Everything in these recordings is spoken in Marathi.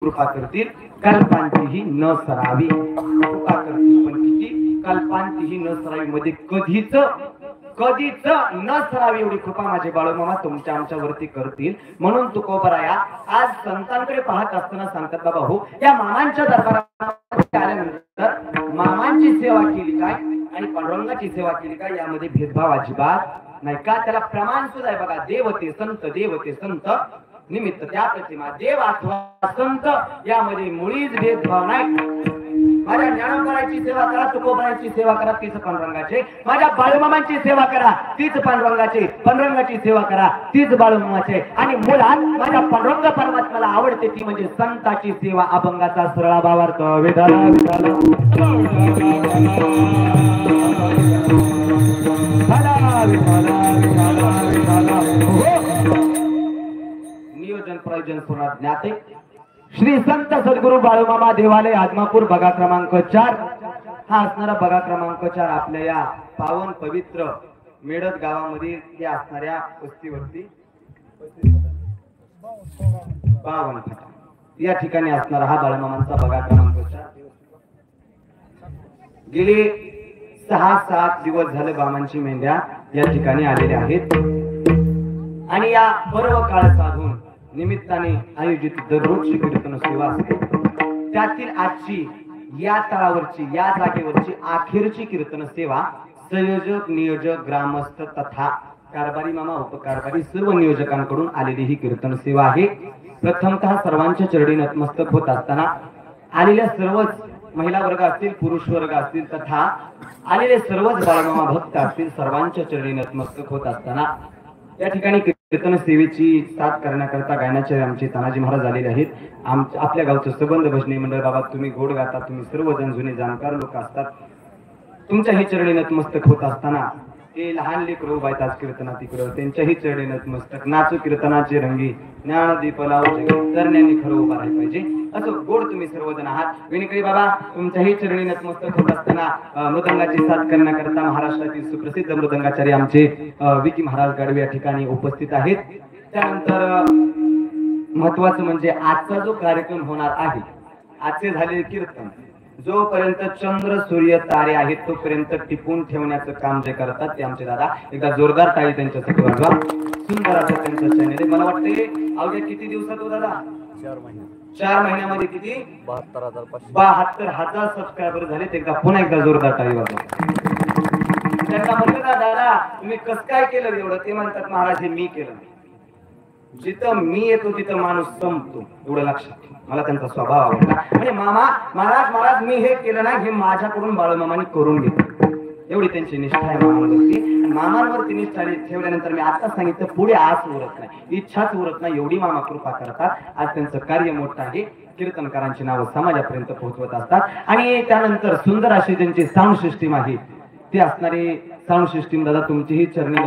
कृपा करतील कल्पांतीही न सरावी. कृपा करतील पण किती कल्पांतीही न सरावी मध्ये कधीच कधीच न सरावी एवढी कृपा माझे बाळूमामा तुमच्या आमच्यावरती करतील. म्हणून तुकोबराया आज संतांकडे पाहत असताना सांगतात बाबा हो या मामांच्या दरबारात आल्यानंतर मामांची सेवा केली काय आणि पांडुरंगाची सेवा केली काय यामध्ये भेदभाव अजिबात नाही का. त्याला प्रमाण सुद्धा आहे बघा. देवते संत निमित्त त्या प्रतिमा देव अथवा संत यामध्ये मुळीच भेदभाव नाही. माझ्या ज्ञानोबराची सेवा करा, तुकोबराची सेवा करा तीच पांडुरंगाचे, माझ्या बाळूमामांची सेवा करा तीच पांडुरंगाचे, पांडुरंगाची सेवा करा तीच बाळूमामाचे. आणि मुळात माझ्या पांडुरंग परमात्म्याला आवडते ती म्हणजे संताची सेवा. अभंगाचा सरळा भावार्थ विठाला विठाला नियोजन प्रयोजन पुन्हा ज्ञाते श्री संत सद्गुरु बाळूमामा देवालय आदमापूर बघा क्रमांक 4. हा असणारा बघा क्रमांक 4 आपल्या या पावन पवित्र मेडत गावामध्ये या असणाऱ्या वस्तीवरती 52 या ठिकाणी असणारा हा बाळूमामांचा बघा क्रमांक 4. गेले 6-7 दिवस झाले बामांची मेंढ्या या ठिकाणी आलेल्या आहेत आणि या पर्व काळ साधून निमित्ताने आयोजित दररोजची कीर्तन सेवा असते. त्यातील आजची या तळावरची या जागेवरची अखेरची कीर्तन सेवा संयोजक नियोजक ग्रामस्थ तथा कारभारी मामा उपकारभारी सर्व नियोजकांकडून आलेली ही कीर्तन सेवा आहे. प्रथमतः सर्वांच्या चरणी नतमस्तक होत असताना आलेल्या सर्वच महिला वर्ग असतील पुरुष वर्ग असतील तथा आलेले सर्वच बाळमामा भक्त असतील सर्वांच्या चरणी नतमस्तक होत असताना या ठिकाणी कीर्तन सेवेची साथ करण्याकरता गायनाचे आमचे तानाजी महाराज आलेले आहेत. आपल्या गावचं सबंध भजनी मंडळ बाबा तुम्ही गोड गाता, तुम्ही सर्वजण जुने जाणकार लोक असतात. तुमच्याही चरणी नतमस्तक होत असताना ते लहान लेकरू बायत आज कीर्तना तिकडं त्यांच्याही चरणी नतमस्तक नाचू कीर्तनाचे रंगी ज्ञानदीप लावू तरण्यांनी खरं उभा राहिलं पाहिजे असं गोड तुम्ही सर्वजण आहात. विनकरी बाबा तुमच्याही चरणी नतमस्तक होत असताना मृदंगाची साथ करण्याकरता महाराष्ट्रातील सुप्रसिद्ध मृदंगाचार्य आमचे विकी महाराज गाडवे या ठिकाणी उपस्थित आहेत. त्यानंतर महत्वाचं म्हणजे आजचा जो कार्यक्रम होणार आहे आजचे झालेले कीर्तन जोपर्यंत चंद्र सूर्य तारे आहेत तोपर्यंत टिपून ठेवण्याचं काम जे करतात ते आमचे दादा. एकदा जोरदार टाळी त्यांच्यासाठी वाजवा. सुंदर असं त्यांचं चॅनल आहे. मला वाटते अवघ्या किती दिवसात हो दादा 4 महिन्यामध्ये किती 72,000 सबस्क्रायबर झालेत. एकदा पुन्हा एकदा जोरदार टाळी वाजवा. त्यांना म्हणलं का दादा तुम्ही कसं काय केलं एवढं. ते म्हणतात महाराज हे मी केलं. जिथं मी येतो तिथं माणूस संपतो एवढं लक्षात ठेवा. मला त्यांचा स्वभाव आवडला. म्हणजे मामा महाराज मी हे केलं नाही हे माझ्याकडून बाळूमामाने करून घेतलं एवढी त्यांची निष्ठा आहे मामांवरती. मामांवरती निष्ठा ठेवल्यानंतर मी आता सांगितलं पुढे आस उरत नाही इच्छाच उरत नाही एवढी मामा कृपा करतात. आज त्यांचं कार्य मोठं आहे. कीर्तनकारांची नावं समाजापर्यंत पोहोचवत असतात. आणि त्यानंतर सुंदर अशी त्यांची साऊंड सिस्टीम आहे ते असणारे साऊंड सिस्टीम दादा तुमचीही चरणी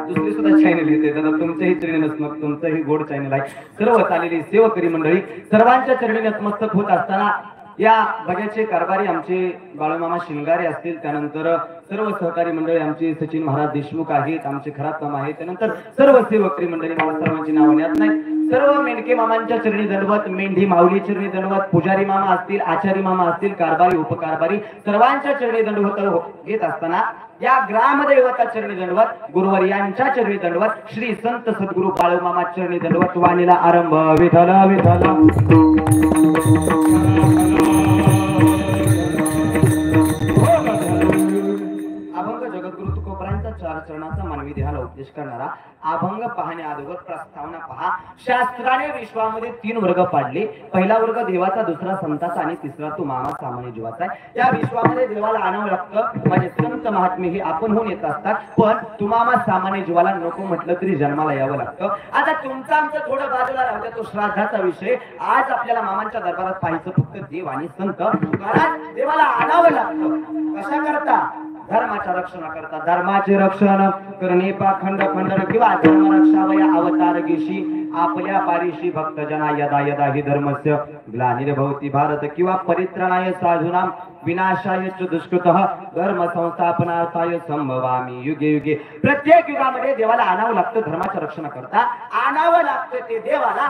दुसरी सुद्धा चॅनल येते दादा तुमच्याही चरणी नतमस्तक तुमचंही गोड चॅनल आहे. सर्व चालेली सेवकरी मंडळी सर्वांच्या चरणी नतमस्तक होत असताना या बघ्याचे कारभारी आमचे बाळूमामा शिंगारे असतील. त्यानंतर सर्व सहकारी मंडळी आमचे सचिन महाराज देशमुख आहेत आमचे खरात मामा आहेत. त्यानंतर सर्व सेवकरी मंडळी मला सर्वांची नावं याद नाही. सर्व मेंढके मामांच्या चरणी दंडवत मेंढी माऊली चरणी दंडवत पुजारी मामा असतील आचारी मामा असतील कारभारी उपकारभारी सर्वांच्या चरणी दंडवत घेत असताना या ग्रामदेवता चरणी दंडवत गुरुवर यांच्या चरणी दंडवत श्री संत सद्गुरु बाळूमामा चरणी दंडवत वाणीला आरंभ विठला विठला. अभंग जगद्गुरु तुकोबरांचा 4 चरणाचा मानवी देहाला उपदेश करणारा अभंग पाहण्या अगोदर प्रस्तावना पहा. शास्त्राने विश्वामध्ये 3 वर्ग पाडले. पहिला वर्ग देवाचा, दुसरा संताचा आणि तिसरा तो मामा सामान्य जीवाचा आहे. या विश्वामध्ये देवाला आणावं लागतं. माझे संत महात्मे हे आपण होऊन येत असतात पण तुम्हाला सामान्य जीवाला नको म्हटलं तरी जन्माला यावं लागतं. आता तुमचं आमचं थोडं बाजूला राहतं तो श्राद्धाचा विषय. आज आपल्याला मामांच्या दरबारात पाहायचं फक्त देव आणि संत. कारण देवाला आणावं लागतं कशा करता धर्माच्या रक्षणाकरता. धर्माचे रक्षण करणे पाखंड खंडन किंवा धर्म रक्षावया अवतार गेशी आपल्या पारिशी भक्तजना यदा यदा हि धर्मस्य ग्लानिर्भवति भारत किंवा परित्राणाय साधूनां विनाशाय च दुष्कृतः धर्म संस्थापनार्थाय संभवामी युगे युगे. प्रत्येक युगामध्ये देवाला आणावं लागतं धर्माचं रक्षण करता, आणावं लागतं ते देवाला.